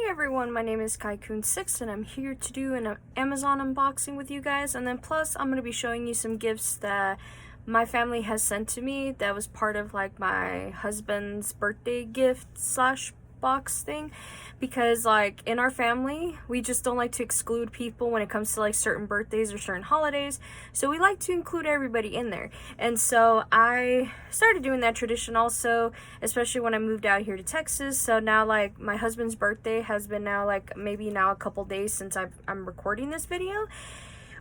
everyone, my name is Kaikun6 and I'm here to do an Amazon unboxing with you guys, and then plus I'm going to be showing you some gifts that my family has sent to me that was part of like my husband's birthday gift slash box thing, because like in our family we just don't like to exclude people when it comes to like certain birthdays or certain holidays, so we like to include everybody in there. And so I started doing that tradition also, especially when I moved out here to Texas. So now like my husband's birthday has been now like maybe now a couple days since I'm recording this video,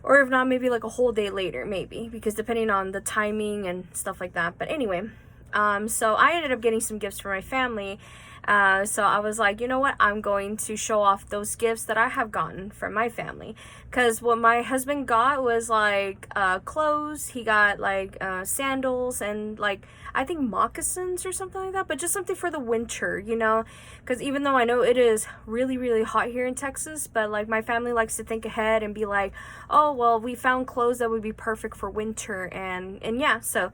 or if not maybe like a whole day later maybe, because depending on the timing and stuff like that. But anyway, so I ended up getting some gifts for my family. So I was like, you know what, I'm going to show off those gifts that I have gotten from my family, because what my husband got was like clothes. He got like sandals and like I think moccasins or something like that, but just something for the winter, you know, because even though I know it is really hot here in Texas, but like my family likes to think ahead and be like, oh well, we found clothes that would be perfect for winter. And yeah, so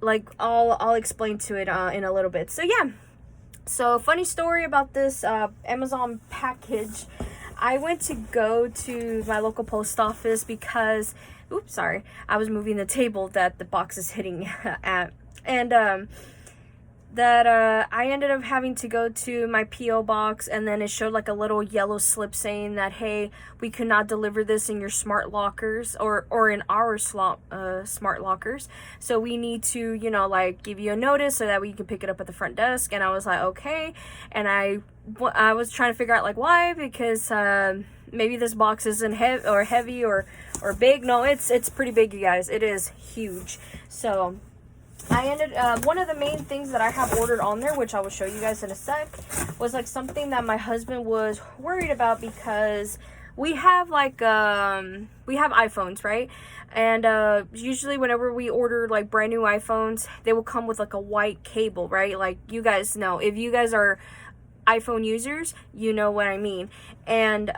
like I'll explain to it in a little bit. So yeah. So, funny story about this Amazon package. I went to go to my local post office because, oops, sorry, I was moving the table that the box is hitting at. And I ended up having to go to my P.O. box, and then it showed like a little yellow slip saying that, hey, we could not deliver this in your smart lockers or in our smart lockers. So we need to, you know, like give you a notice so that we can pick it up at the front desk. And I was like, okay. And I was trying to figure out like why, because maybe this box isn't heavy or big. No, it's pretty big, you guys. It is huge. So I ended one of the main things that I have ordered on there, which I will show you guys in a sec, was like something that my husband was worried about, because we have like we have iPhones, right? And usually whenever we order like brand new iPhones, they will come with like a white cable, right? Like you guys know, if you guys are iPhone users, you know what I mean. And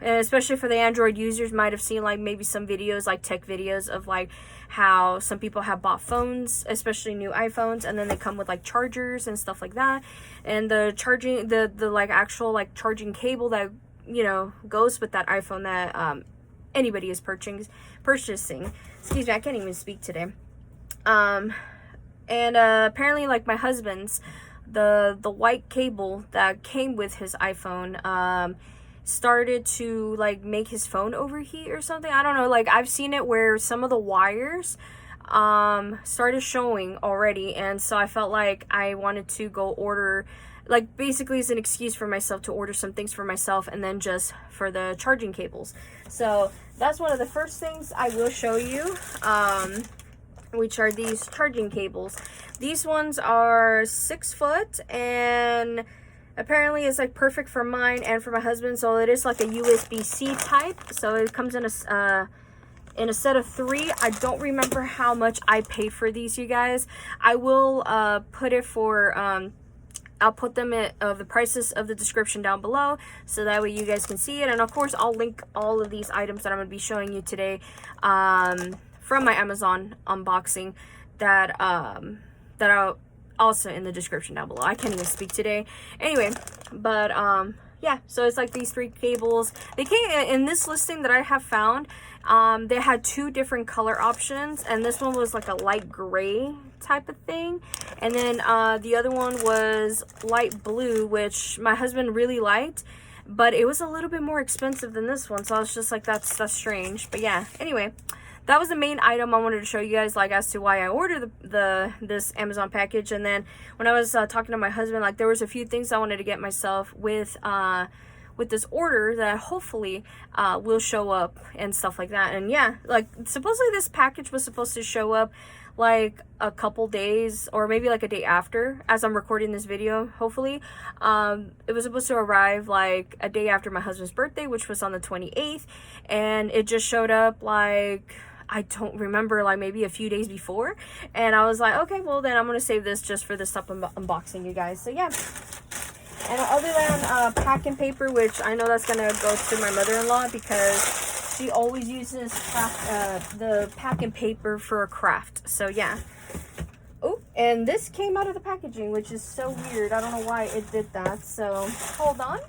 especially for the Android users, might have seen like maybe some videos, like tech videos of like how some people have bought phones, especially new iPhones, and then they come with like chargers and stuff like that, and the charging, the like actual like charging cable that, you know, goes with that iPhone that anybody is purchasing. Excuse me, I can't even speak today. And apparently like my husband's, the white cable that came with his iPhone started to like make his phone overheat or something. I don't know, like I've seen it where some of the wires started showing already, and so I felt like I wanted to go order, like basically it's an excuse for myself to order some things for myself and then just for the charging cables. So that's one of the first things I will show you, which are these charging cables. These ones are 6 foot, and apparently it's like perfect for mine and for my husband. So it is like a USB-C type. So it comes in a set of 3. I don't remember how much I paid for these, you guys. I will put it for I'll put them in the prices of the description down below, so that way you guys can see it. And of course I'll link all of these items that I'm going to be showing you today from my Amazon unboxing that I'll also in the description down below. I can't even speak today. Anyway, but yeah, so it's like these 3 cables. They came in this listing that I have found. They had 2 different color options, and this one was like a light gray type of thing, and then the other one was light blue, which my husband really liked, but it was a little bit more expensive than this one. So I was just like, that's strange. But yeah, anyway, that was the main item I wanted to show you guys, like as to why I ordered this Amazon package. And then when I was talking to my husband, like there was a few things I wanted to get myself with this order that hopefully will show up and stuff like that. And yeah, like supposedly this package was supposed to show up like a couple days or maybe like a day after, as I'm recording this video, hopefully. It was supposed to arrive like a day after my husband's birthday, which was on the 28th, and it just showed up like, I don't remember, like maybe a few days before. And I was like, okay, well then I'm gonna save this just for this stuff unboxing, you guys. So yeah. And other than packing paper, which I know that's gonna go to my mother-in-law, because she always uses the packing paper for a craft. So yeah. Oh, And this came out of the packaging, which is so weird. I don't know why it did that. So, hold on.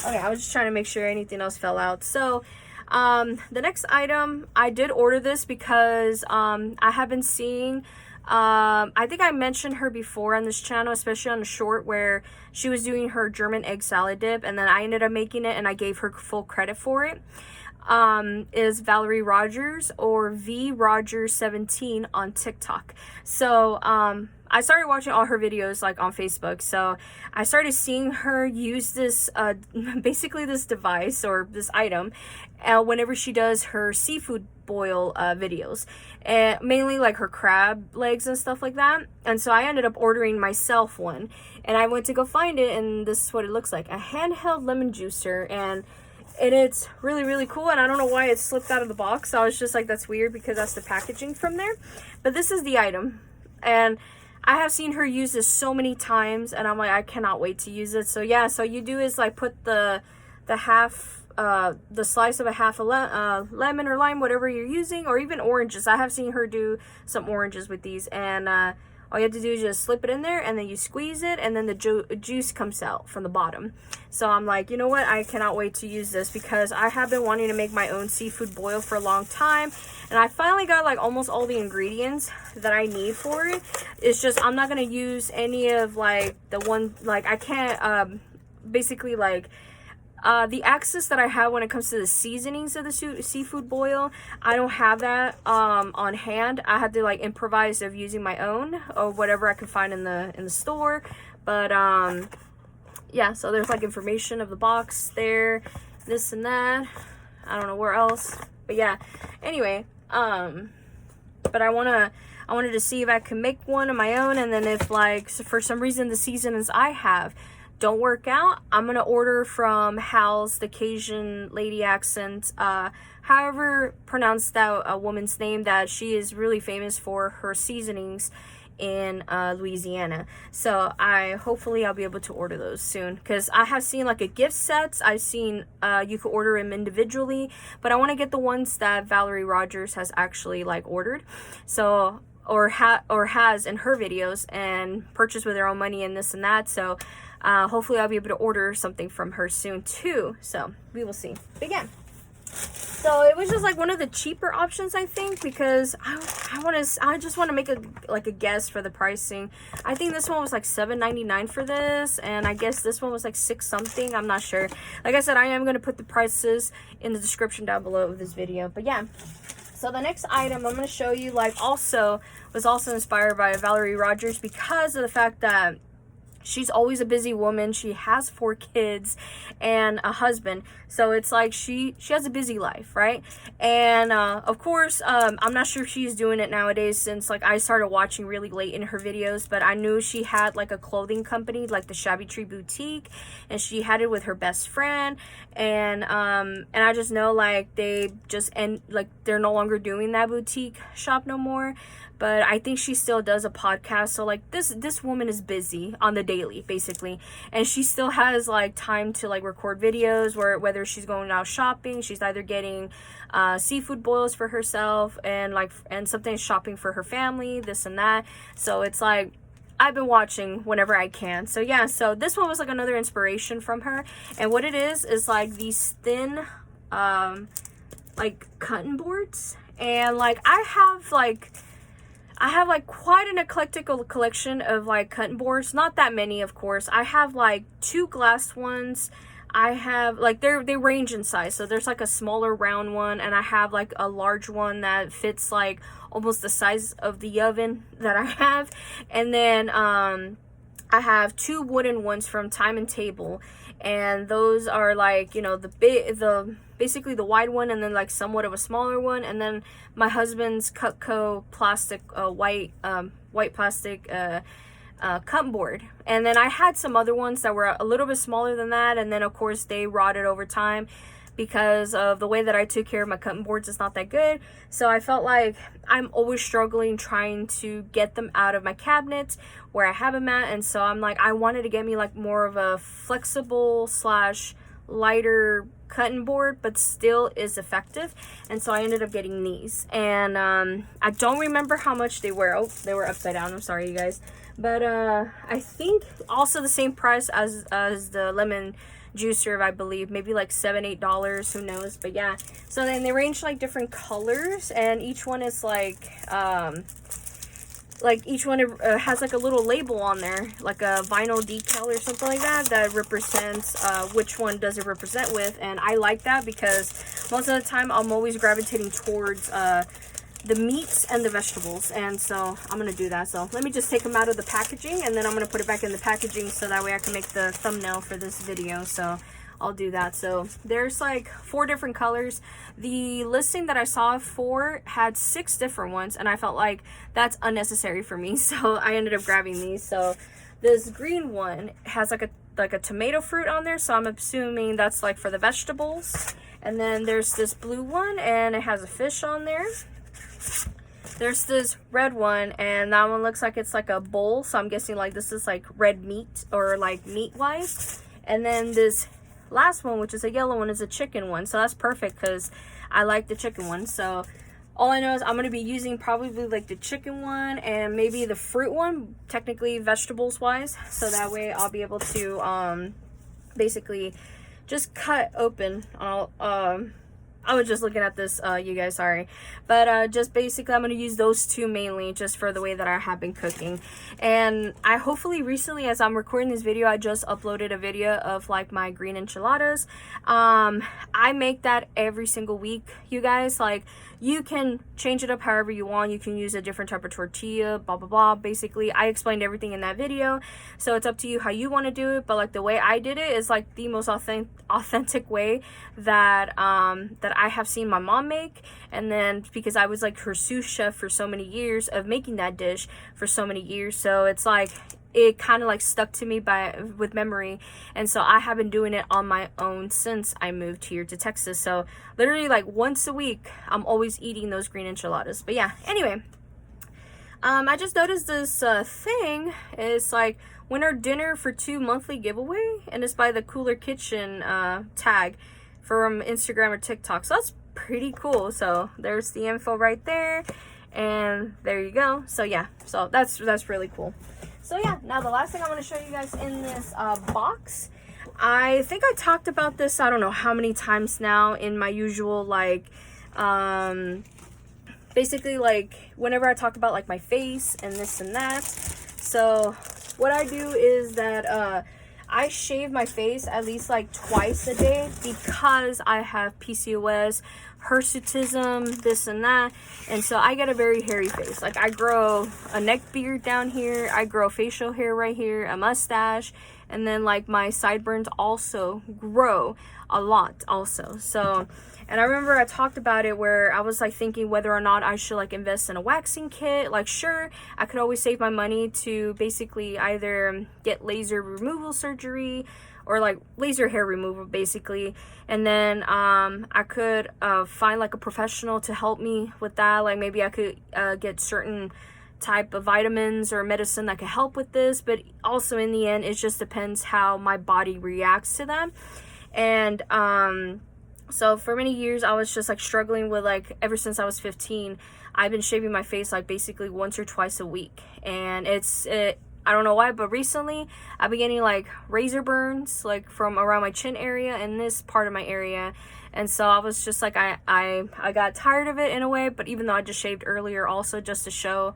Okay, I was just trying to make sure anything else fell out. So, the next item, I did order this because I have been seeing, I think I mentioned her before on this channel, especially on the short where she was doing her German egg salad dip, and then I ended up making it and I gave her full credit for it. Is Valerie Rogers, or V Rogers 17 on TikTok. So I started watching all her videos like on Facebook, so I started seeing her use this basically this device or this item whenever she does her seafood boil videos, and mainly like her crab legs and stuff like that. And so I ended up ordering myself one, and I went to go find it, and this is what it looks like: a handheld lemon juicer. And it's really, really cool, and I don't know why it slipped out of the box. So I was just like, that's weird, because that's the packaging from there. But this is the item, and I have seen her use this so many times, and I'm like, I cannot wait to use it. So yeah, so you do is like put the slice of a half a lemon or lime, whatever you're using, or even oranges. I have seen her do some oranges with these, and all you have to do is just slip it in there, and then you squeeze it, and then the juice comes out from the bottom. So I'm like, you know what, I cannot wait to use this, because I have been wanting to make my own seafood boil for a long time, and I finally got like almost all the ingredients that I need for it. It's just I'm not going to use any of like the one, like I can't basically like the access that I have when it comes to the seasonings of the seafood boil, I don't have that on hand. I had to like improvise of using my own or whatever I could find in the store. But yeah, so there's like information of the box there, this and that. I don't know where else, but yeah. Anyway, but I wanted to see if I could make one of my own, and then if like for some reason the seasonings I have don't work out, I'm gonna order from Hal's, the Cajun lady accent, however pronounce that a woman's name, that she is really famous for her seasonings in Louisiana. So hopefully I'll be able to order those soon, because I have seen like a gift sets. I've seen you could order them individually, but I want to get the ones that Valerie Rogers has actually like ordered, so or has in her videos, and purchased with her own money and this and that. So hopefully I'll be able to order something from her soon too. So we will see. But yeah, so it was just like one of the cheaper options, I think, because I just want to make a guess for the pricing. I think this one was like $7.99 for this, and I guess this one was like $6 something. I'm not sure. Like I said, I am going to put the prices in the description down below of this video. But yeah, so the next item I'm going to show you was also inspired by Valerie Rogers, because of the fact that she's always a busy woman. She has 4 kids and a husband. So it's like she has a busy life, right? And of course, I'm not sure if she's doing it nowadays, since like I started watching really late in her videos, but I knew she had like a clothing company, like the Shabby Tree Boutique, and she had it with her best friend. And I just know like they're no longer doing that boutique shop no more. But I think she still does a podcast. So like this woman is busy on the daily, basically, and she still has like time to like record videos whether she's going out shopping, she's either getting seafood boils for herself, and something shopping for her family, this and that. So it's like I've been watching whenever I can. So yeah, so this one was like another inspiration from her, and what it is like these thin like cutting boards, and like I have like quite an eclectic collection of like cutting boards. Not that many, of course. I have like 2 glass ones. I have like they range in size. So there's like a smaller round one, and I have like a large one that fits like almost the size of the oven that I have. And then I have 2 wooden ones from Time and Table, and those are like, you know, basically the wide one, and then like somewhat of a smaller one, and then my husband's Cutco plastic white plastic cutting board. And then I had some other ones that were a little bit smaller than that, and then of course they rotted over time because of the way that I took care of my cutting boards. It's not that good. So I felt like I'm always struggling trying to get them out of my cabinets where I have them at, and so I'm like, I wanted to get me like more of a flexible / lighter cutting board, but still is effective. And so I ended up getting these, and I don't remember how much they were. Oh, they were upside down, I'm sorry you guys. But I think also the same price as the lemon juicer, I believe, maybe like $7-8, who knows. But yeah, so then they range like different colors, and each one is like each one has like a little label on there, like a vinyl decal or something like that, that represents which one does it represent with. And I like that because most of the time I'm always gravitating towards the meats and the vegetables, and so I'm gonna do that. So let me just take them out of the packaging, and then I'm gonna put it back in the packaging so that way I can make the thumbnail for this video. So I'll do that. So there's like 4 different colors. The listing that I saw for had 6 different ones, and I felt like that's unnecessary for me, so I ended up grabbing these. So this green one has like a tomato fruit on there, so I'm assuming that's like for the vegetables. And then there's this blue one, and it has a fish on there. There's this red one, and that one looks like it's like a bowl, so I'm guessing like this is like red meat, or like meat wise. And then this last one, which is a yellow one, is a chicken one, so that's perfect because I like the chicken one. So all I know is I'm going to be using probably like the chicken one and maybe the fruit one, technically vegetables wise, so that way I'll be able to basically just cut open all I was just looking at this, you guys, sorry. But just basically, I'm going to use those 2 mainly just for the way that I have been cooking. And I hopefully recently, as I'm recording this video, I just uploaded a video of like my green enchiladas. I make that every single week, you guys. Like, you can change it up however you want. You can use a different type of tortilla, blah, blah, blah. Basically, I explained everything in that video. So it's up to you how you want to do it. But like the way I did it is like the most authentic way that that I have seen my mom make. And then because I was like her sous chef for so many years of making that dish for so many years, so it's like it kind of like stuck to me with memory. And so I have been doing it on my own since I moved here to Texas. So literally like once a week I'm always eating those green enchiladas. But yeah, anyway, I just noticed this thing is like winner dinner for 2 monthly giveaway, and it's by the Cooler Kitchen tag from Instagram or TikTok. So that's pretty cool. So there's the info right there, and there you go. So yeah, so that's really cool. So yeah, now the last thing I want to show you guys in this box, I think I talked about this, I don't know how many times now in my usual like basically like whenever I talk about like my face and this and that. So what I do is that I shave my face at least like twice a day because I have PCOS, hirsutism, this and that, and so I get a very hairy face. Like, I grow a neck beard down here, I grow facial hair right here, a mustache, and then like my sideburns also grow a lot also. So, and I remember I talked about it where I was like thinking whether or not I should like invest in a waxing kit. Like, sure, I could always save my money to basically either get laser removal surgery or like laser hair removal basically, and then I could find like a professional to help me with that. Like, maybe I could get certain type of vitamins or medicine that could help with this, but also in the end it just depends how my body reacts to them. And so for many years I was just like struggling with, like, ever since I was 15 I've been shaving my face like basically once or twice a week, and I don't know why, but recently I've been getting like razor burns like from around my chin area and this part of my area. And so I was just like, I got tired of it in a way, but even though I just shaved earlier also just to show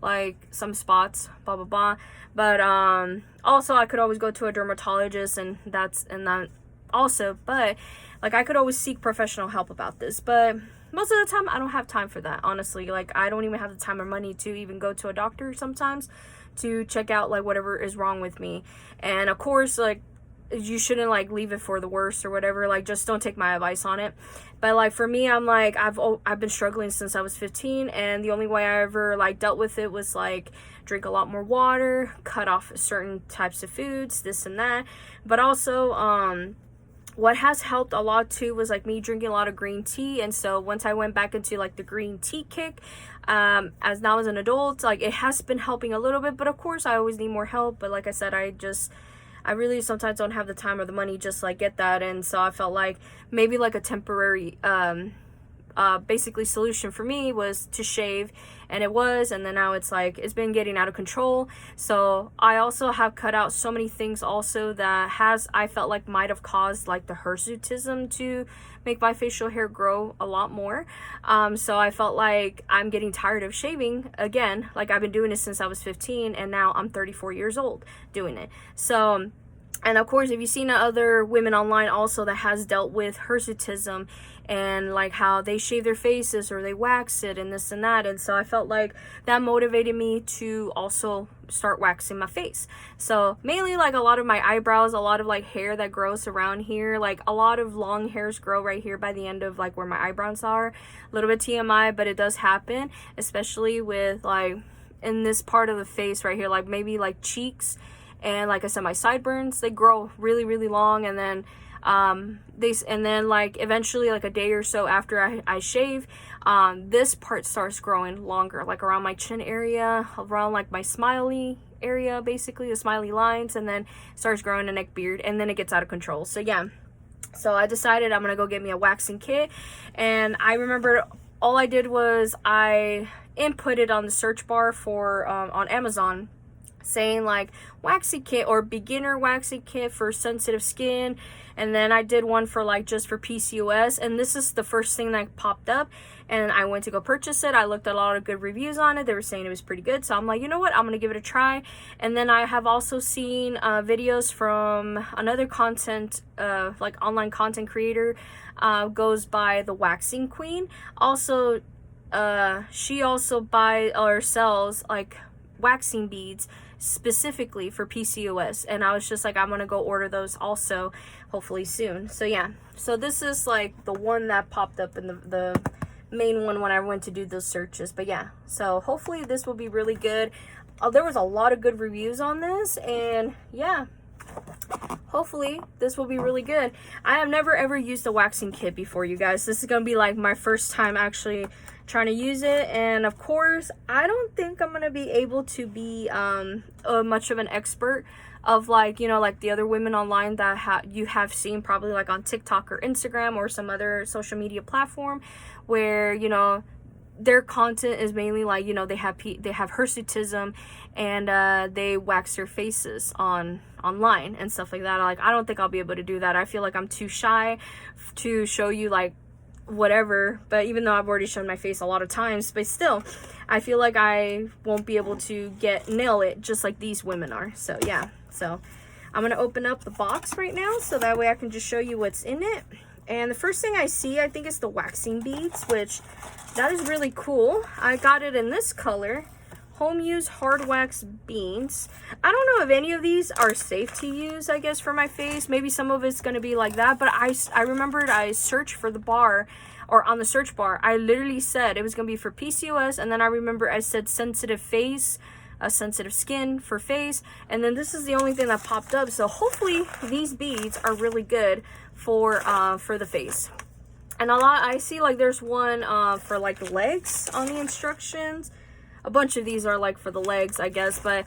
like some spots, blah blah blah. But also I could always go to a dermatologist, and that also, but like I could always seek professional help about this. But most of the time I don't have time for that, honestly. Like, I don't even have the time or money to even go to a doctor sometimes to check out like whatever is wrong with me. And of course, like, you shouldn't like leave it for the worst or whatever. Like, just don't take my advice on it. But like for me, I'm like, I've been struggling since I was 15, and the only way I ever like dealt with it was like drink a lot more water, cut off certain types of foods, this and that. But also what has helped a lot too was like me drinking a lot of green tea. And so once I went back into like the green tea kick, as now as an adult, like, it has been helping a little bit. But of course I always need more help. But like I said, I really sometimes don't have the time or the money just like get that. And so I felt like maybe like a temporary basically solution for me was to shave, and it was, and then now it's like it's been getting out of control. So I also have cut out so many things also that I felt like might have caused like the hirsutism to make my facial hair grow a lot more. So I felt like I'm getting tired of shaving again. Like I've been doing it since I was 15, and now I'm 34 years old doing it. So, and of course, if you've seen other women online also that has dealt with hirsutism and like how they shave their faces or they wax it and this and that, and so I felt like that motivated me to also start waxing my face. So mainly like a lot of my eyebrows, a lot of like hair that grows around here, like a lot of long hairs grow right here by the end of like where my eyebrows are. A little bit TMI, but it does happen, especially with like in this part of the face right here, like maybe like cheeks. And like I said, my sideburns, they grow really, really long, and then like eventually like a day or so after I shave, this part starts growing longer, like around my chin area, around like my smiley area, basically the smiley lines, and then starts growing a neck beard, and then it gets out of control. So yeah, so I decided I'm gonna go get me a waxing kit. And I remember all I did was I inputted on the search bar for on Amazon, saying like waxing kit or beginner waxing kit for sensitive skin, and then I did one for like just for PCOS, and this is the first thing that popped up, and I went to go purchase it. I looked at a lot of good reviews on it. They were saying it was pretty good, so I'm like, you know what, I'm gonna give it a try. And then I have also seen videos from another content like online content creator, goes by the Waxing Queen. Also she also buys or sells like waxing beads specifically for PCOS, and I was just like, I'm gonna go order those also hopefully soon. So yeah, so this is like the one that popped up in the main one when I went to do those searches. But yeah, so hopefully this will be really good. There was a lot of good reviews on this, and yeah, hopefully this will be really good. I have never ever used a waxing kit before, you guys. This is gonna be like my first time actually trying to use it, and of course I don't think I'm gonna be able to be much of an expert of like, you know, like the other women online that you have seen probably like on TikTok or Instagram or some other social media platform, where, you know, their content is mainly like, you know, they have hirsutism, and they wax their faces online and stuff like that. Like, I don't think I'll be able to do that. I feel like I'm too shy to show you like whatever, but even though I've already shown my face a lot of times, but still I feel like I won't be able to nail it just like these women are. So yeah, so I'm gonna open up the box right now so that way I can just show you what's in it. And the first thing I see, I think, is the waxing beads, which that is really cool. I got it in this color, home use hard wax beads. I don't know if any of these are safe to use, I guess, for my face. Maybe some of it's going to be like that, but I remembered I searched for the bar, or on the search bar, I literally said it was going to be for PCOS, and then I remember I said sensitive face, sensitive skin for face, and then this is the only thing that popped up. So hopefully these beads are really good for the face. And I see like there's one for like legs on the instructions. A bunch of these are like for the legs, I guess, but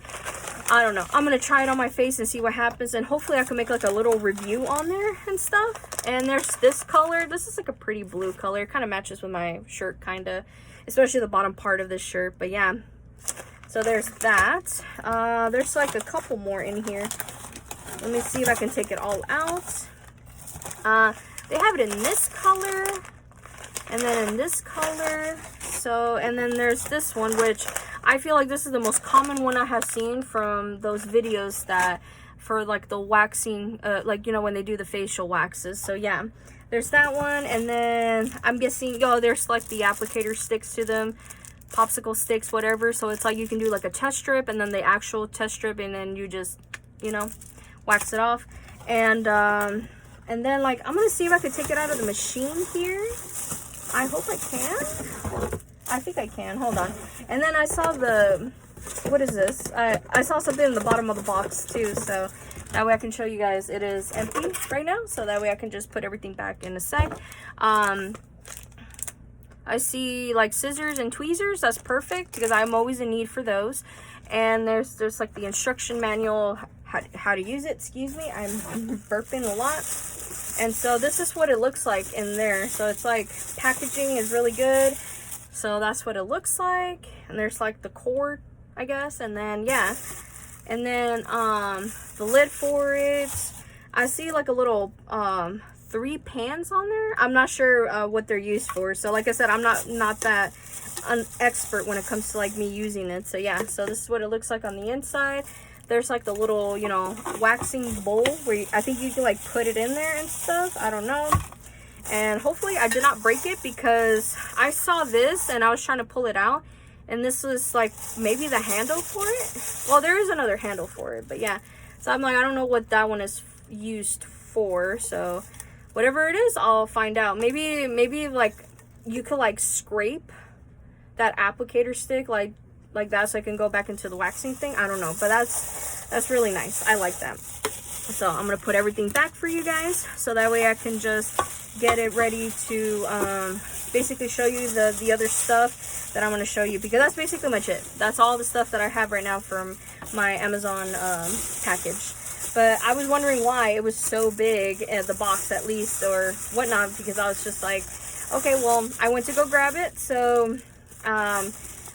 I don't know. I'm gonna try it on my face and see what happens, and hopefully I can make like a little review on there and stuff. And there's this color. This is like a pretty blue color. It kind of matches with my shirt, kind of, especially the bottom part of this shirt. But yeah, so there's that. There's like a couple more in here. Let me see if I can take it all out. They have it in this color, and then in this color. So, and then there's this one, which I feel like this is the most common one I have seen from those videos that for like the waxing, like, you know, when they do the facial waxes. So yeah, there's that one. And then I'm guessing, there's like the applicator sticks to them, popsicle sticks, whatever. So it's like you can do like a test strip, and then the actual test strip, and then you just, you know, wax it off. And then like, I'm gonna see if I can take it out of the machine here. I hope I can. I think I can. Hold on. And then I saw what is this? I saw something in the bottom of the box too, so that way I can show you guys it is empty right now, so that way I can just put everything back in a sec. I see like scissors and tweezers. That's perfect because I'm always in need for those. And there's like the instruction manual, how to use it. Excuse me, I'm burping a lot. And so this is what it looks like in there. So it's like packaging is really good. So that's what it looks like. And there's like the cord, I guess. And then yeah, and then the lid for it. I see like a little 3 pans on there. I'm not sure what they're used for. So like I said, I'm not that an expert when it comes to like me using it. So yeah, so this is what it looks like on the inside. There's like the little, you know, waxing bowl where I think you can like put it in there and stuff. I don't know. And hopefully I did not break it, because I saw this and I was trying to pull it out, and this was like maybe the handle for it. Well, there is another handle for it, but yeah. So I'm like, I don't know what that one is used for. So whatever it is, I'll find out. Maybe like you could like scrape that applicator stick like that, so I can go back into the waxing thing. I don't know, but that's really nice. I like that. So I'm gonna put everything back for you guys, so that way I can just get it ready to basically show you the other stuff that I'm gonna show you, because that's basically much it. That's all the stuff that I have right now from my Amazon package. But I was wondering why it was so big, the box at least, or whatnot, because I was just like, okay, well, I went to go grab it, so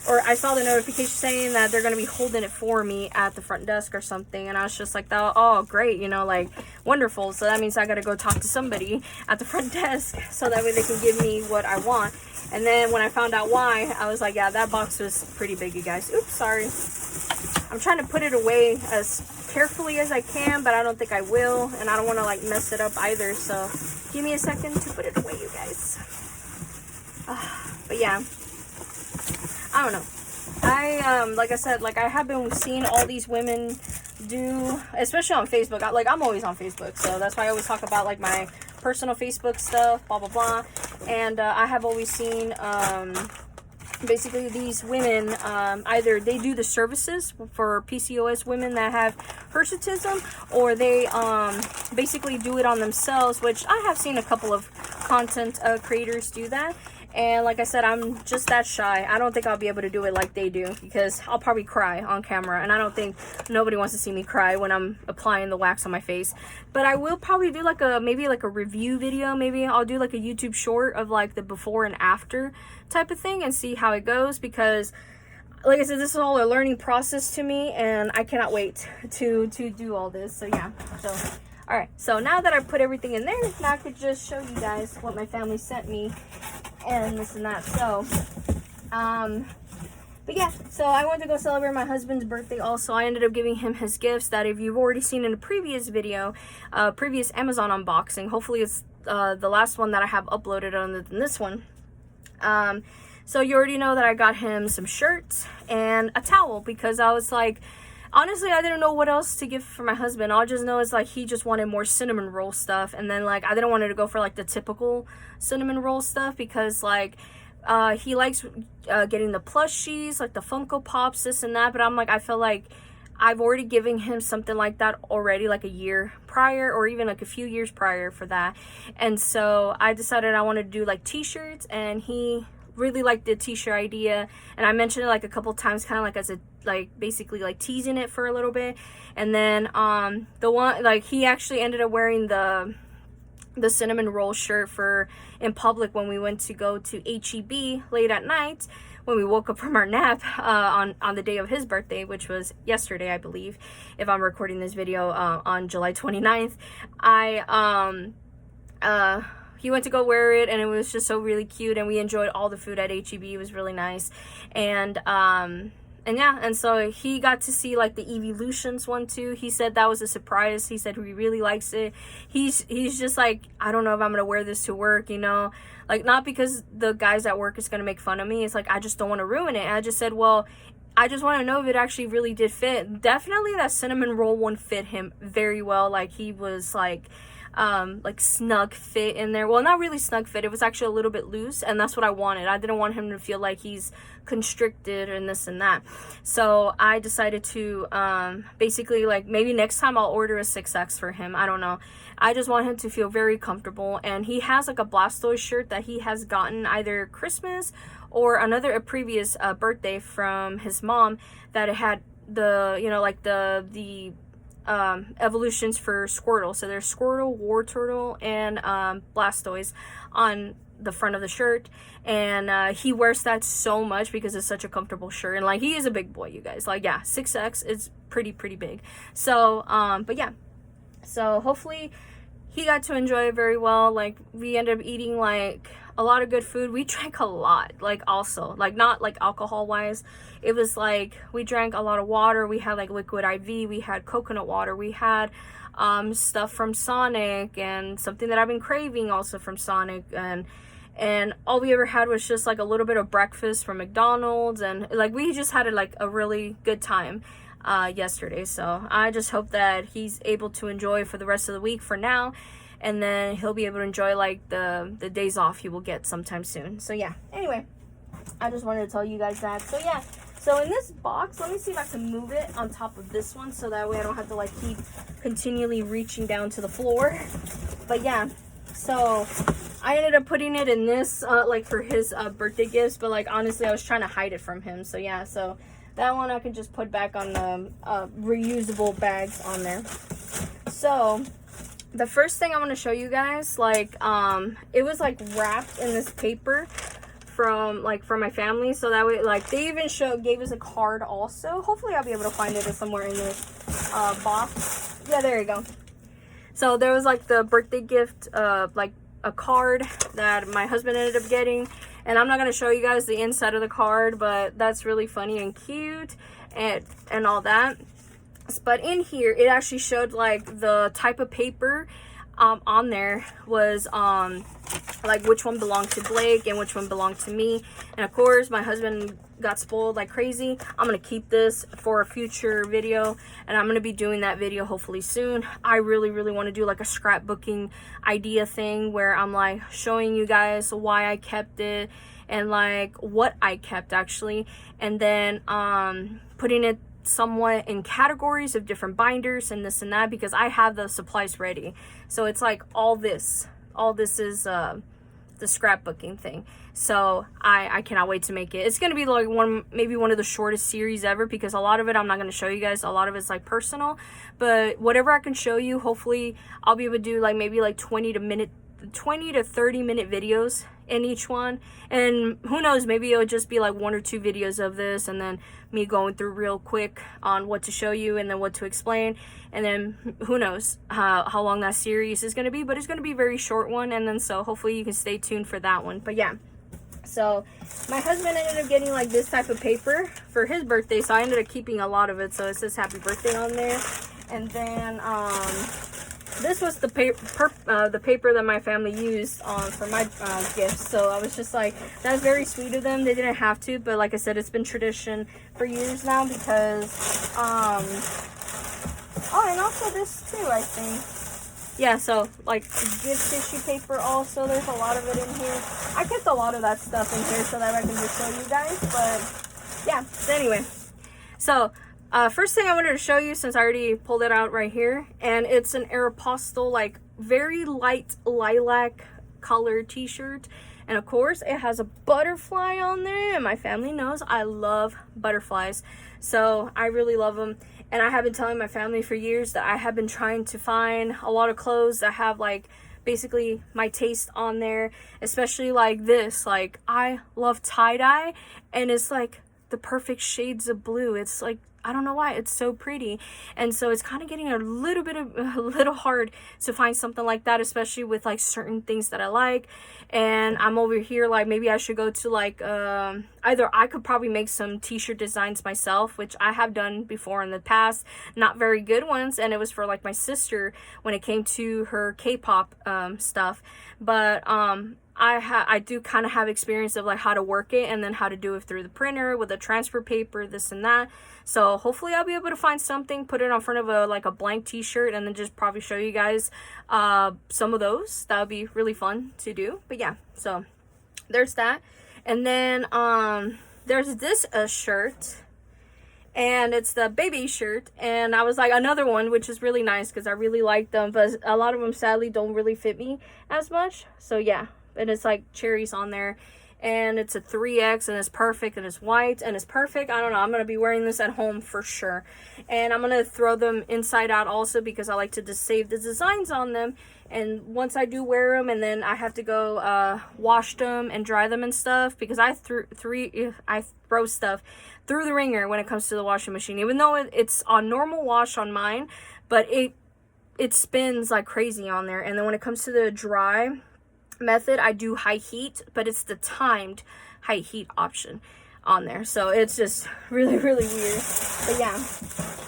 or I saw the notification saying that they're going to be holding it for me at the front desk or something, and I was just like, oh great, you know, like wonderful. So that means I got to go talk to somebody at the front desk, so that way they can give me what I want. And then when I found out why, I was like, yeah, that box was pretty big, you guys. Oops, sorry. I'm trying to put it away as carefully as I can, but I don't think I will, and I don't want to like mess it up either. So give me a second to put it away, you guys. But yeah, I don't know. Like I said, like I have been seeing all these women do, especially on Facebook. I'm always on Facebook, so that's why I always talk about like my personal Facebook stuff, blah blah blah. And I have always seen basically these women, either they do the services for PCOS women that have hirsutism, or they basically do it on themselves, which I have seen a couple of content creators do that. And like I said, I'm just that shy. I don't think I'll be able to do it like they do, because I'll probably cry on camera, and I don't think nobody wants to see me cry when I'm applying the wax on my face. But I will probably do like maybe like a review video. Maybe I'll do like a YouTube short of like the before and after type of thing and see how it goes, because like I said, this is all a learning process to me, and I cannot wait to do all this. So yeah, so all right, so now that I put everything in there, now I could just show you guys what my family sent me and this and that. So but yeah, so I went to go celebrate my husband's birthday also. I ended up giving him his gifts that if you've already seen in a previous video, previous Amazon unboxing, hopefully it's the last one that I have uploaded other than this one. So you already know that I got him some shirts and a towel, because I was like, honestly, I didn't know what else to give for my husband. All I just know is like he just wanted more cinnamon roll stuff, and then like I didn't want to go for like the typical cinnamon roll stuff, because like he likes getting the plushies, like the Funko Pops, this and that. But I'm like, I feel like I've already given him something like that already, like a year prior, or even like a few years prior for that. And so I decided I wanted to do like t-shirts, and he really liked the t-shirt idea, and I mentioned it like a couple times, kind of like as a like basically like teasing it for a little bit. And then the one, like he actually ended up wearing the cinnamon roll shirt for in public when we went to go to HEB late at night, when we woke up from our nap on the day of his birthday, which was yesterday, I believe, if I'm recording this video on July 29th. He went to go wear it, and it was just so really cute, and we enjoyed all the food at HEB. It was really nice. And yeah, and so he got to see like the Evolutions one too. He said that was a surprise. He said he really likes it. He's just like, I don't know if I'm gonna wear this to work, you know, like not because the guys at work is gonna make fun of me. It's like I just don't want to ruin it. And I just said, well, I just want to know if it actually really did fit. Definitely that cinnamon roll one fit him very well. Like he was like snug fit in there. Well, not really snug fit, it was actually a little bit loose, and that's what I wanted. I didn't want him to feel like he's constricted and this and that. So I decided to basically, like, maybe next time I'll order a 6X for him. I don't know. I just want him to feel very comfortable. And he has like a Blastoise shirt that he has gotten either Christmas or a previous birthday from his mom, that it had the, you know, like the evolutions for Squirtle. So there's Squirtle, Wartortle, and Blastoise on the front of the shirt, and he wears that so much because it's such a comfortable shirt, and like he is a big boy, you guys. Like, yeah, 6X is pretty big. So but yeah, so hopefully he got to enjoy it very well. Like, we ended up eating like a lot of good food. We drank a lot, like, also, like, not like alcohol wise, it was like we drank a lot of water. We had like liquid IV, we had coconut water, we had stuff from Sonic, and something that I've been craving also from Sonic, and all we ever had was just like a little bit of breakfast from McDonald's, and like we just had like a really good time yesterday. So I just hope that he's able to enjoy for the rest of the week for now, and then he'll be able to enjoy like the days off he will get sometime soon. So yeah, anyway, I just wanted to tell you guys that. So yeah, so in this box, let me see if I can move it on top of this one so that way I don't have to like keep continually reaching down to the floor. But yeah, so I ended up putting it in this like for his birthday gifts, but like honestly I was trying to hide it from him. So yeah, so that one I can just put back on the reusable bags on there. So the first thing I want to show you guys, like it was like wrapped in this paper from my family, so that way like they even gave us a card also. Hopefully I'll be able to find it somewhere in this box. Yeah, there you go. So there was like the birthday gift, like a card that my husband ended up getting, and I'm not going to show you guys the inside of the card, but that's really funny and cute and all that. But in here it actually showed like the type of paper on there was like which one belonged to Blake and which one belonged to me. And of course my husband got spoiled like crazy. I'm gonna keep this for a future video, and I'm gonna be doing that video hopefully soon. I really want to do like a scrapbooking idea thing where I'm like showing you guys why I kept it and like what I kept actually, and then putting it somewhat in categories of different binders and this and that, because I have the supplies ready. So it's like all this is the scrapbooking thing. So I cannot wait to make it. It's gonna be like maybe one of the shortest series ever, because a lot of it I'm not gonna show you guys. A lot of it's like personal, but whatever I can show you, hopefully I'll be able to do like maybe like 20 to 30 minute videos in each one. And who knows, maybe it'll just be like 1 or 2 videos of this, and then me going through real quick on what to show you and then what to explain, and then who knows how long that series is going to be, but it's going to be a very short one. And then so hopefully you can stay tuned for that one. But yeah, so my husband ended up getting like this type of paper for his birthday, so I ended up keeping a lot of it. So it says happy birthday on there. And then this was the paper that my family used for my gifts. So I was just like, that's very sweet of them. They didn't have to, but like I said, it's been tradition for years now, because oh, and also this too, I think. Yeah, so like gift tissue paper also, there's a lot of it in here. I kept a lot of that stuff in here so that I can just show you guys. But yeah, so anyway, so first thing I wanted to show you, since I already pulled it out right here, and it's an Aeropostale like very light lilac color t-shirt, and of course it has a butterfly on there, and my family knows I love butterflies, so I really love them. And I have been telling my family for years that I have been trying to find a lot of clothes that have like basically my taste on there, especially like this. Like, I love tie-dye, and it's like the perfect shades of blue. It's like, I don't know why, it's so pretty. And so it's kind of getting a little hard to find something like that, especially with like certain things that I like. And I'm over here like, maybe I should go to like either I could probably make some t-shirt designs myself, which I have done before in the past, not very good ones, and it was for like my sister when it came to her K-pop stuff. But I do kind of have experience of like how to work it, and then how to do it through the printer with the transfer paper, this and that. So hopefully I'll be able to find something, put it on front of a blank t-shirt, and then just probably show you guys some of those. That would be really fun to do. But yeah, so there's that. And then there's this shirt, and it's the baby shirt, and I was like, another one, which is really nice because I really like them, but a lot of them sadly don't really fit me as much. So yeah, and it's like cherries on there, and it's a 3X, and it's perfect, and it's white, and it's perfect. I don't know, I'm going to be wearing this at home for sure. And I'm going to throw them inside out also because I like to just save the designs on them. And once I do wear them, and then I have to go wash them and dry them and stuff, because I throw stuff through the ringer when it comes to the washing machine, even though it's on normal wash on mine, but it spins like crazy on there. And then when it comes to the dry method, I do high heat, but it's the timed high heat option on there, so it's just really weird. But yeah,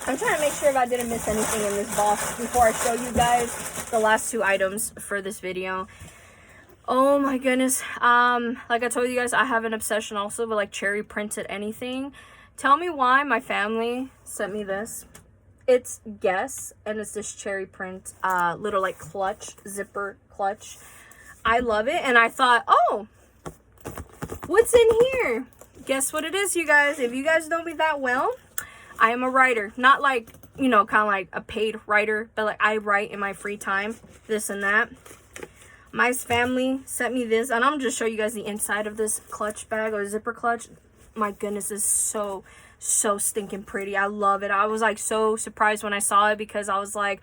I'm trying to make sure if I didn't miss anything in this box before I show you guys the last 2 items for this video. Oh my goodness, like I told you guys, I have an obsession also with like cherry printed anything. Tell me why my family sent me this. It's Guess, and it's this cherry print little like clutch, zipper clutch. I love it, and I thought, oh, what's in here? Guess what it is, you guys. If you guys know me that well, I am a writer. Not like, you know, kind of like a paid writer, but like I write in my free time, this and that. My family sent me this, and I'm just show you guys the inside of this clutch bag or zipper clutch. My goodness, it's so stinking pretty. I love it. I was like so surprised when I saw it, because I was like,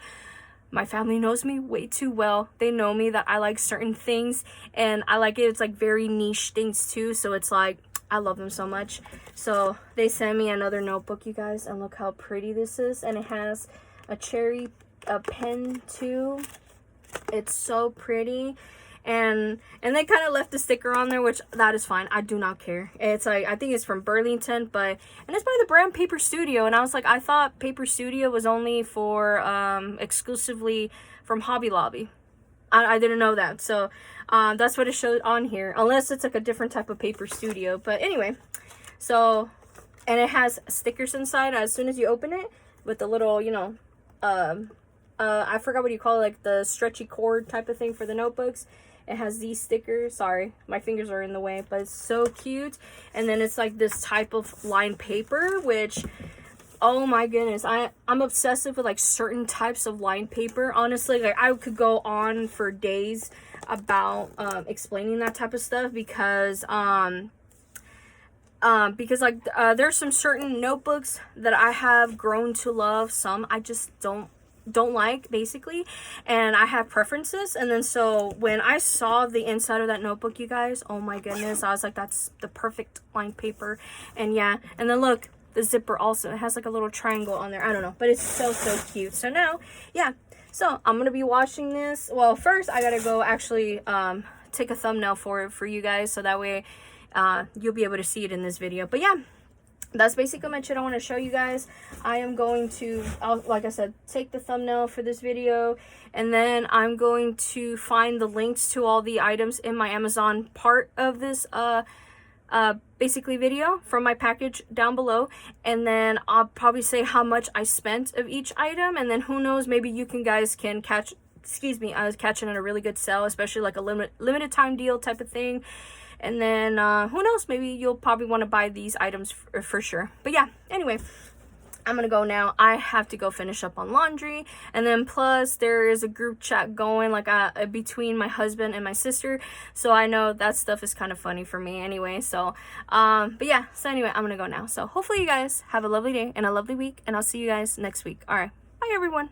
my family knows me way too well. They know me that I like certain things, and I like it. It's like very niche things too, so it's like I love them so much. So they sent me another notebook, you guys, and look how pretty this is. And it has a cherry pen too. It's so pretty. And they kind of left the sticker on there, which that is fine. I do not care. It's like, I think it's from Burlington, and it's by the brand Paper Studio. And I was like, I thought Paper Studio was only for exclusively from Hobby Lobby. I didn't know that. So that's what it showed on here, unless it's like a different type of Paper Studio. But anyway, so, and it has stickers inside as soon as you open it, with the little, you know, I forgot what you call it, like the stretchy cord type of thing for the notebooks. It has these stickers. Sorry, my fingers are in the way, but it's so cute. And then it's like this type of lined paper, which, oh my goodness, I'm obsessive with like certain types of lined paper. Honestly, like I could go on for days about explaining that type of stuff, because there's some certain notebooks that I have grown to love. Some I just don't like, basically, and I have preferences. And then so when I saw the inside of that notebook, you guys, oh my goodness, I was like, that's the perfect lined paper. And yeah, and then look, the zipper also, it has like a little triangle on there. I don't know, but it's so cute. So now, yeah, so I'm gonna be watching this. Well, first I gotta go actually take a thumbnail for it for you guys, so that way you'll be able to see it in this video. But yeah, that's basically my shit I want to show you guys. I am going to, like I said, take the thumbnail for this video, and then I'm going to find the links to all the items in my Amazon part of this basically video from my package down below, and then I'll probably say how much I spent of each item, and then who knows, maybe you guys can catch, excuse me, I was catching at a really good sale, especially like a limited time deal type of thing. And then who knows, maybe you'll probably want to buy these items for sure. But yeah, anyway, I'm gonna go now. I have to go finish up on laundry, and then plus there is a group chat going like between my husband and my sister, so I know that stuff is kind of funny for me anyway. So but yeah, so anyway, I'm gonna go now. So hopefully you guys have a lovely day and a lovely week, and I'll see you guys next week. All right, bye everyone.